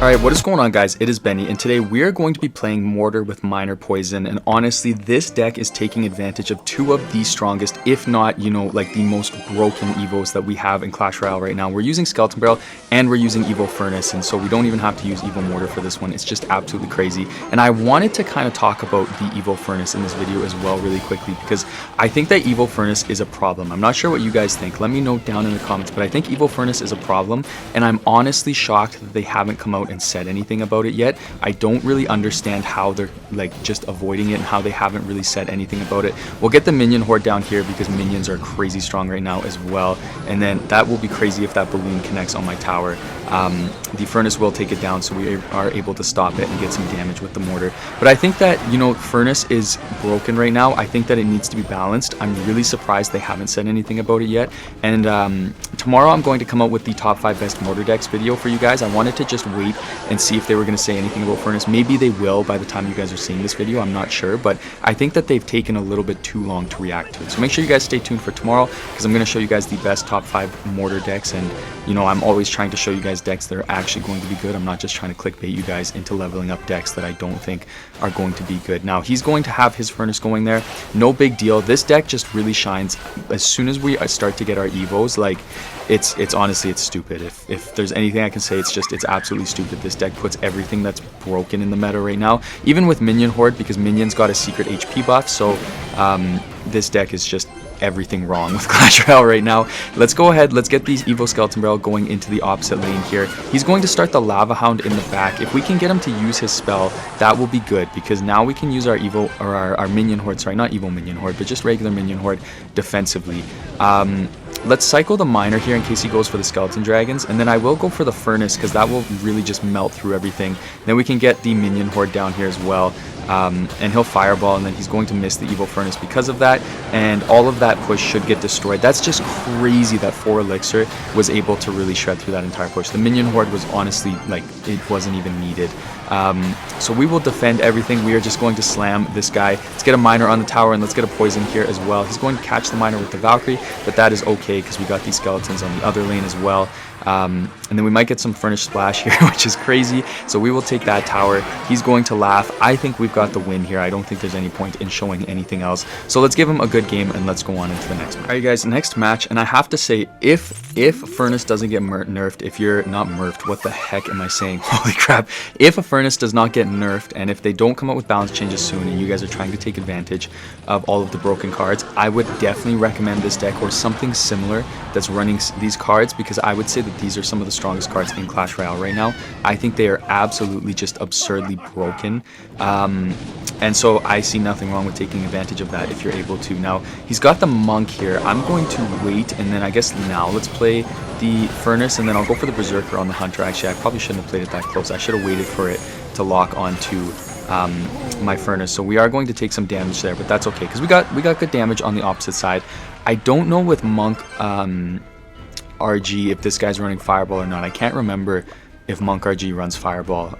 Alright, what is going on, guys? It is Benny, and today we are going to be playing Mortar with Minor Poison, and honestly, this deck is taking advantage of two of the strongest, if not, like the most broken Evos that we have in Clash Royale right now. We're using Skeleton Barrel, and we're using Evo Furnace, and so we don't even have to use Evo Mortar for this one. It's just absolutely crazy, and I wanted to kind of talk about the Evo Furnace in this video as well really quickly, because I think that Evo Furnace is a problem. I'm not sure what you guys think. Let me know down in the comments, but I think Evo Furnace is a problem, and I'm honestly shocked that they haven't come out and said anything about it yet. I don't really understand how they're just avoiding it and how they haven't really said anything about it. We'll get the minion horde down here because minions are crazy strong right now as well, and then that will be crazy if that balloon connects on my tower. The furnace will take it down, so we are able to stop it and get some damage with the mortar. But I think that furnace is broken right now. I think that it needs to be balanced. I'm really surprised they haven't said anything about it yet, and tomorrow I'm going to come out with the top 5 best mortar decks video for you guys. I wanted to just wait and see if they were going to say anything about furnace. Maybe they will by the time you guys are seeing this video. I'm not sure, but I think that they've taken a little bit too long to react to it. So make sure you guys stay tuned for tomorrow, because I'm going to show you guys the best top 5 mortar decks, and I'm always trying to show you guys decks that are actually going to be good. I'm not just trying to clickbait you guys into leveling up decks that I don't think are going to be good. Now, he's going to have his furnace going there. No big deal. This deck just really shines as soon as we start to get our Evos. It's honestly, it's stupid. If there's anything I can say, it's absolutely stupid. This deck puts everything that's broken in the meta right now, even with Minion Horde, because Minion's got a secret HP buff, so this deck is just everything wrong with Clash Royale right now. Let's go ahead, let's get these Evo Skeleton Barrel going into the opposite lane here. He's going to start the Lava Hound in the back. If we can get him to use his spell, that will be good, because now we can use our Evo, or our Minion Horde, sorry, not Evo Minion Horde, but just regular Minion Horde defensively. Let's cycle the Miner here in case he goes for the Skeleton Dragons, and then I will go for the Furnace, because that will really just melt through everything. Then we can get the Minion Horde down here as well. And he'll Fireball, and then he's going to miss the Evo Furnace because of that, and all of that push should get destroyed. That's just crazy that 4 Elixir was able to really shred through that entire push. The Minion Horde was honestly, it wasn't even needed. So we will defend everything. We are just going to slam this guy. Let's get a Miner on the tower, and let's get a Poison here as well. He's going to catch the Miner with the Valkyrie, but that is okay, because we got these Skeletons on the other lane as well. And then we might get some Furnace Splash here, which is crazy. So we will take that tower. He's going to laugh. I think we've got the win here. I don't think there's any point in showing anything else. So let's give him a good game, and let's go on into the next match. Alright guys, next match, and I have to say, if Furnace doesn't get nerfed, if you're not nerfed, what the heck am I saying? Holy crap. If a Furnace does not get nerfed, and if they don't come up with balance changes soon, and you guys are trying to take advantage of all of the broken cards, I would definitely recommend this deck or something similar that's running these cards, because I would say that these are some of the strongest cards in Clash Royale right now. I think they are absolutely just absurdly broken, and so I see nothing wrong with taking advantage of that if you're able to. Now, he's got the Monk here. I'm going to wait, and then I guess now let's play the Furnace, and then I'll go for the Berserker on the Hunter. Actually, I probably shouldn't have played it that close. I should have waited for it to lock onto my Furnace. So we are going to take some damage there, but that's okay, because we got good damage on the opposite side. I don't know with Monk RG if this guy's running Fireball or not. I can't remember if Monk RG runs Fireball.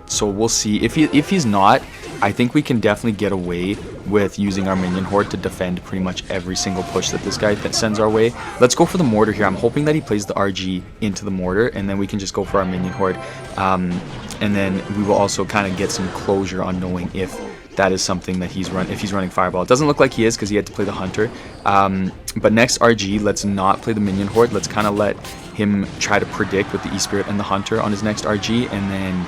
So we'll see. If he's not, I think we can definitely get away with using our Minion Horde to defend pretty much every single push that this guy sends our way. Let's go for the Mortar here. I'm hoping that he plays the RG into the Mortar, and then we can just go for our Minion Horde. And then we will also kind of get some closure on knowing if that is something that if he's running Fireball. It doesn't look like he is, because he had to play the Hunter. But next RG, let's not play the Minion Horde. Let's kind of let him try to predict with the E-Spirit and the Hunter on his next RG, and then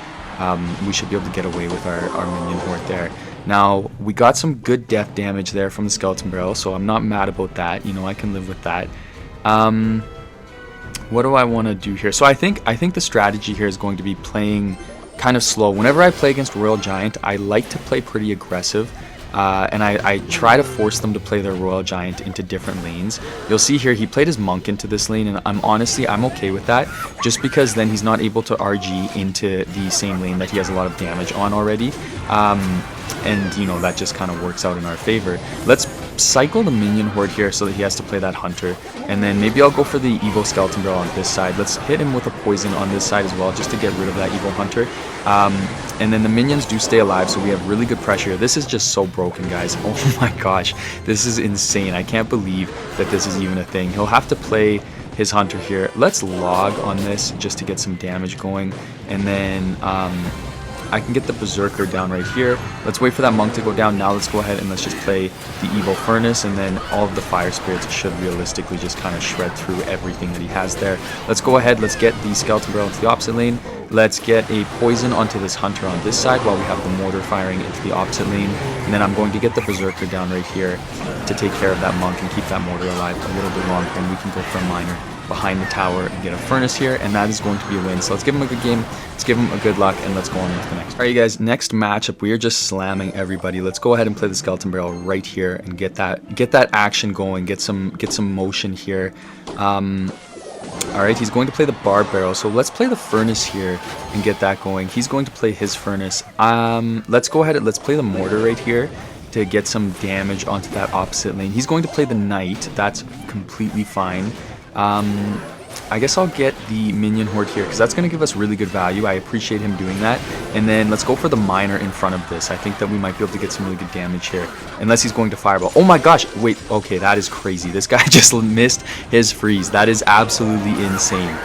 we should be able to get away with our Minion Horde there. Now, we got some good death damage there from the Skeleton Barrel, so I'm not mad about that. I can live with that. What do I want to do here? So I think the strategy here is going to be playing kind of slow. Whenever I play against Royal Giant, I like to play pretty aggressive. And I try to force them to play their Royal Giant into different lanes. You'll see here he played his Monk into this lane, and I'm okay with that, just because then he's not able to RG into the same lane that he has a lot of damage on already. And that just kind of works out in our favor. Let's cycle the Minion Horde here so that he has to play that Hunter, and then maybe I'll go for the Evo Skeleton Barrel on this side. Let's hit him with a Poison on this side as well, just to get rid of that Evo Hunter. And then the minions do stay alive, so we have really good pressure here. This is just so broken, guys. Oh my gosh, this is insane. I can't believe that this is even a thing. He'll have to play his hunter here. Let's log on this just to get some damage going, and then I can get the berserker down right here. Let's wait for that monk to go down. Now let's go ahead and let's just play the evil furnace, and then all of the fire spirits should realistically just kind of shred through everything that he has there. Let's go ahead, let's get the skeleton barrel into the opposite lane. Let's get a poison onto this hunter on this side while we have the mortar firing into the opposite lane, and then I'm going to get the berserker down right here to take care of that monk and keep that mortar alive a little bit longer, and we can go for a miner behind the tower and get a furnace here, and that is going to be a win. So let's give him a good game, let's give him a good luck, and let's go on into the next. Alright, you guys, next matchup, we are just slamming everybody. Let's go ahead and play the skeleton barrel right here and get that action going, get some motion here. Alright, he's going to play the barb barrel, so let's play the furnace here and get that going. He's going to play his furnace. Let's go ahead and let's play the mortar right here to get some damage onto that opposite lane. He's going to play the knight. That's completely fine. I guess I'll get the minion horde here because that's going to give us really good value. I appreciate him doing that. And then let's go for the miner in front of this. I think that we might be able to get some really good damage here. Unless he's going to fireball. Oh my gosh. Wait. Okay, that is crazy. This guy just missed his freeze. That is absolutely insane.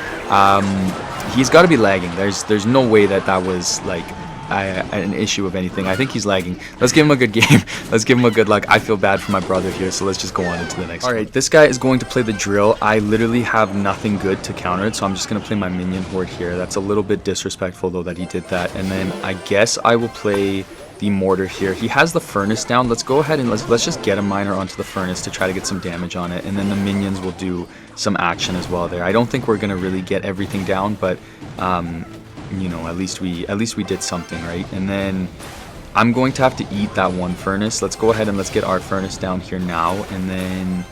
He's got to be lagging. There's no way that was like an issue of anything. I think he's lagging. Let's give him a good game. Let's give him a good luck. I feel bad for my brother here, so let's just go on into the next one. Alright, this guy is going to play the drill. I literally have nothing good to counter it, so I'm just going to play my minion horde here. That's a little bit disrespectful, though, that he did that. And then I guess I will play the mortar here. He has the furnace down. Let's go ahead and let's just get a miner onto the furnace to try to get some damage on it, and then the minions will do some action as well there. I don't think we're going to really get everything down, but you know, at least we did something, right? And then I'm going to have to eat that one furnace. Let's go ahead and let's get our furnace down here now. And then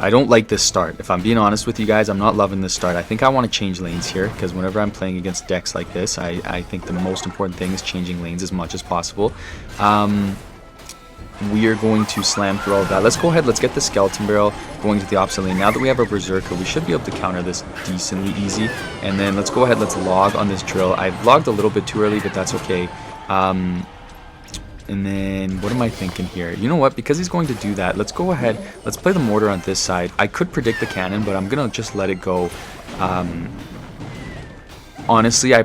I don't like this start. If I'm being honest with you guys, I'm not loving this start. I think I want to change lanes here, because whenever I'm playing against decks like this, I think the most important thing is changing lanes as much as possible. We are going to slam through all of that. Let's go ahead, let's get the skeleton barrel going to the opposite lane. Now that we have a berserker, we should be able to counter this decently easy. And then let's go ahead, let's log on this drill. I've logged a little bit too early, but that's okay. And then what am I thinking here? You know what, because he's going to do that, let's go ahead, let's play the mortar on this side. I could predict the cannon, but I'm gonna just let it go. Honestly, I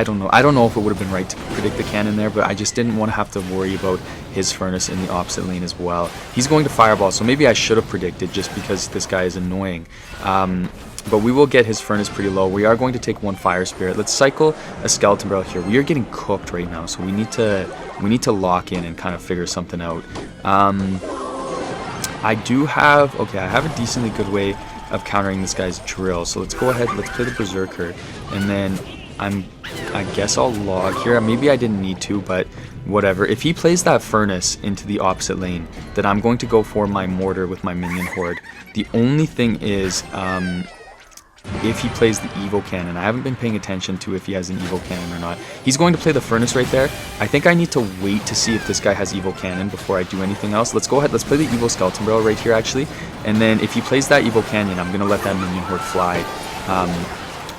don't know if it would have been right to predict the cannon there, but I just didn't want to have to worry about his furnace in the opposite lane as well. He's going to fireball, so maybe I should have predicted, just because this guy is annoying. But we will get his furnace pretty low. We are going to take one fire spirit. Let's cycle a skeleton barrel here. We are getting cooked right now, so we need to lock in and kind of figure something out. I have a decently good way of countering this guy's drill, so let's go ahead, let's play the berserker, and then I guess I'll log here. Maybe I didn't need to, but whatever. If he plays that furnace into the opposite lane, then I'm going to go for my mortar with my minion horde. The only thing is, if he plays the evil cannon, I haven't been paying attention to if he has an evil cannon or not. He's going to play the furnace right there. I think I need to wait to see if this guy has evil cannon before I do anything else. Let's go ahead, let's play the evil skeleton barrel right here actually, and then if he plays that evil cannon, I'm gonna let that minion horde fly.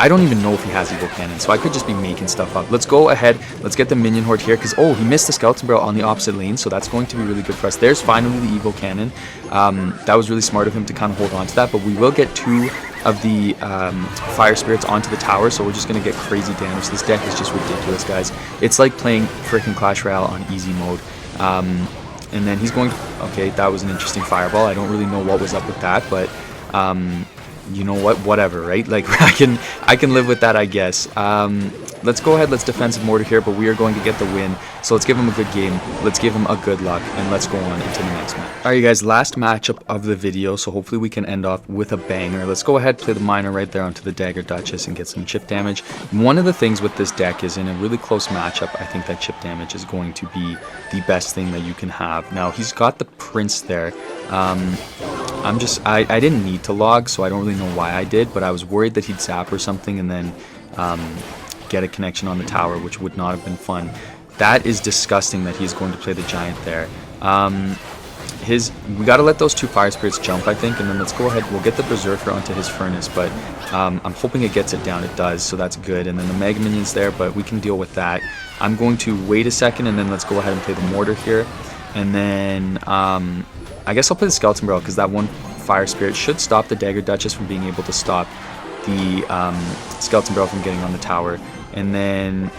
I don't even know if he has evil cannon, so I could just be making stuff up. Let's go ahead, let's get the minion horde here, because he missed the skeleton barrel on the opposite lane, so that's going to be really good for us. There's finally the evil cannon. That was really smart of him to kind of hold on to that, but we will get two of the fire spirits onto the tower, so we're just going to get crazy damage. This deck is just ridiculous, guys. It's like playing freaking Clash Royale on easy mode. And then he's going to, okay, that was an interesting fireball. I don't really know what was up with that, but you know what, whatever, right? Like, I can live with that, I guess. Let's go ahead, let's defensive mortar here, but we are going to get the win. So let's give him a good game, let's give him a good luck, and let's go on into the next match. Alright, you guys, last matchup of the video, so hopefully we can end off with a banger. Let's go ahead, play the miner right there onto the dagger duchess and get some chip damage. One of the things with this deck is in a really close matchup, I think that chip damage is going to be the best thing that you can have. Now, he's got the prince there. I didn't need to log, so I don't really know why I did, but I was worried that he'd zap or something and then get a connection on the tower, which would not have been fun. That is disgusting that he's going to play the giant there. We got to let those two fire spirits jump, I think, and then let's go ahead, we'll get the berserker onto his furnace, but I'm hoping it gets it down. It does, so that's good. And then the mega minion's there, but we can deal with that. I'm going to wait a second, and then let's go ahead and play the mortar here, and then I guess I'll play the skeleton barrel, because that one Fire Spirit should stop the Dagger Duchess from being able to stop the Skeleton Barrel from getting on the tower. And then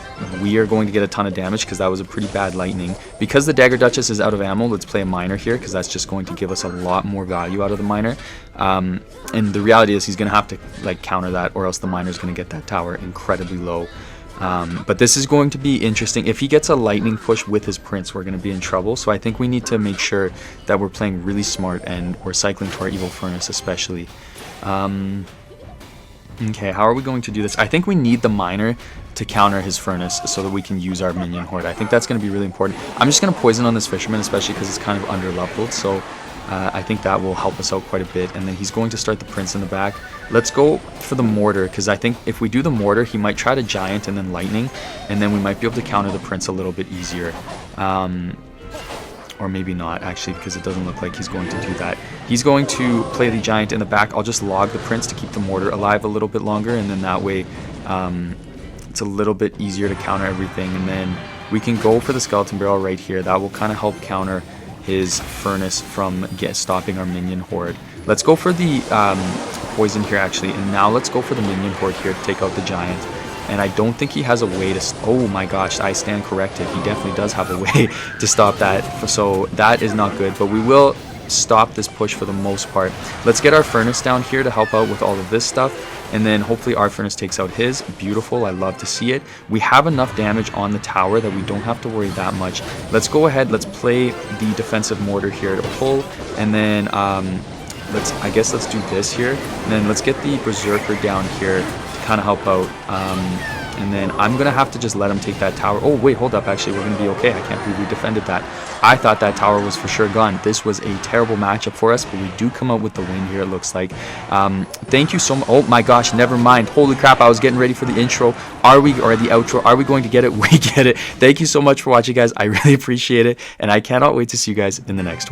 we are going to get a ton of damage because that was a pretty bad lightning. Because the Dagger Duchess is out of ammo, let's play a miner here because that's just going to give us a lot more value out of the miner. And the reality is he's going to have to like counter that, or else the miner is going to get that tower incredibly low. But this is going to be interesting. If he gets a lightning push with his prince, we're going to be in trouble. So I think we need to make sure that we're playing really smart and we're cycling to our Evil Furnace especially. Okay, how are we going to do this? I think we need the miner to counter his furnace so that we can use our minion horde. I think that's going to be really important. I'm just going to poison on this fisherman, especially because it's kind of under leveled. So I think that will help us out quite a bit. And then he's going to start the prince in the back. Let's go for the mortar, because I think if we do the mortar, he might try to giant and then lightning, and then we might be able to counter the prince a little bit easier. Or maybe not, actually, because it doesn't look like he's going to do that. He's going to play the giant in the back. I'll just log the prince to keep the mortar alive a little bit longer, and then that way it's a little bit easier to counter everything. And then we can go for the skeleton barrel right here. That will kind of help counter his furnace from stopping our minion horde. Let's go for the poison here, actually, and now let's go for the minion horde here to take out the giant. And I don't think he has a way to... Oh my gosh, I stand corrected. He definitely does have a way to stop that. So that is not good. But we will stop this push for the most part. Let's get our furnace down here to help out with all of this stuff. And then hopefully our furnace takes out his. Beautiful. I love to see it. We have enough damage on the tower that we don't have to worry that much. Let's go ahead. Let's play the defensive mortar here to pull. And then... I guess let's do this here. And then let's get the berserker down here to kind of help out. And then I'm going to have to just let him take that tower. Oh, wait, hold up. Actually, we're going to be okay. I can't believe we defended that. I thought that tower was for sure gone. This was a terrible matchup for us, but we do come out with the win here, it looks like. Thank you so much. Oh my gosh, never mind. Holy crap, I was getting ready for the intro. Or the outro. Are we going to get it? We get it. Thank you so much for watching, guys. I really appreciate it. And I cannot wait to see you guys in the next one.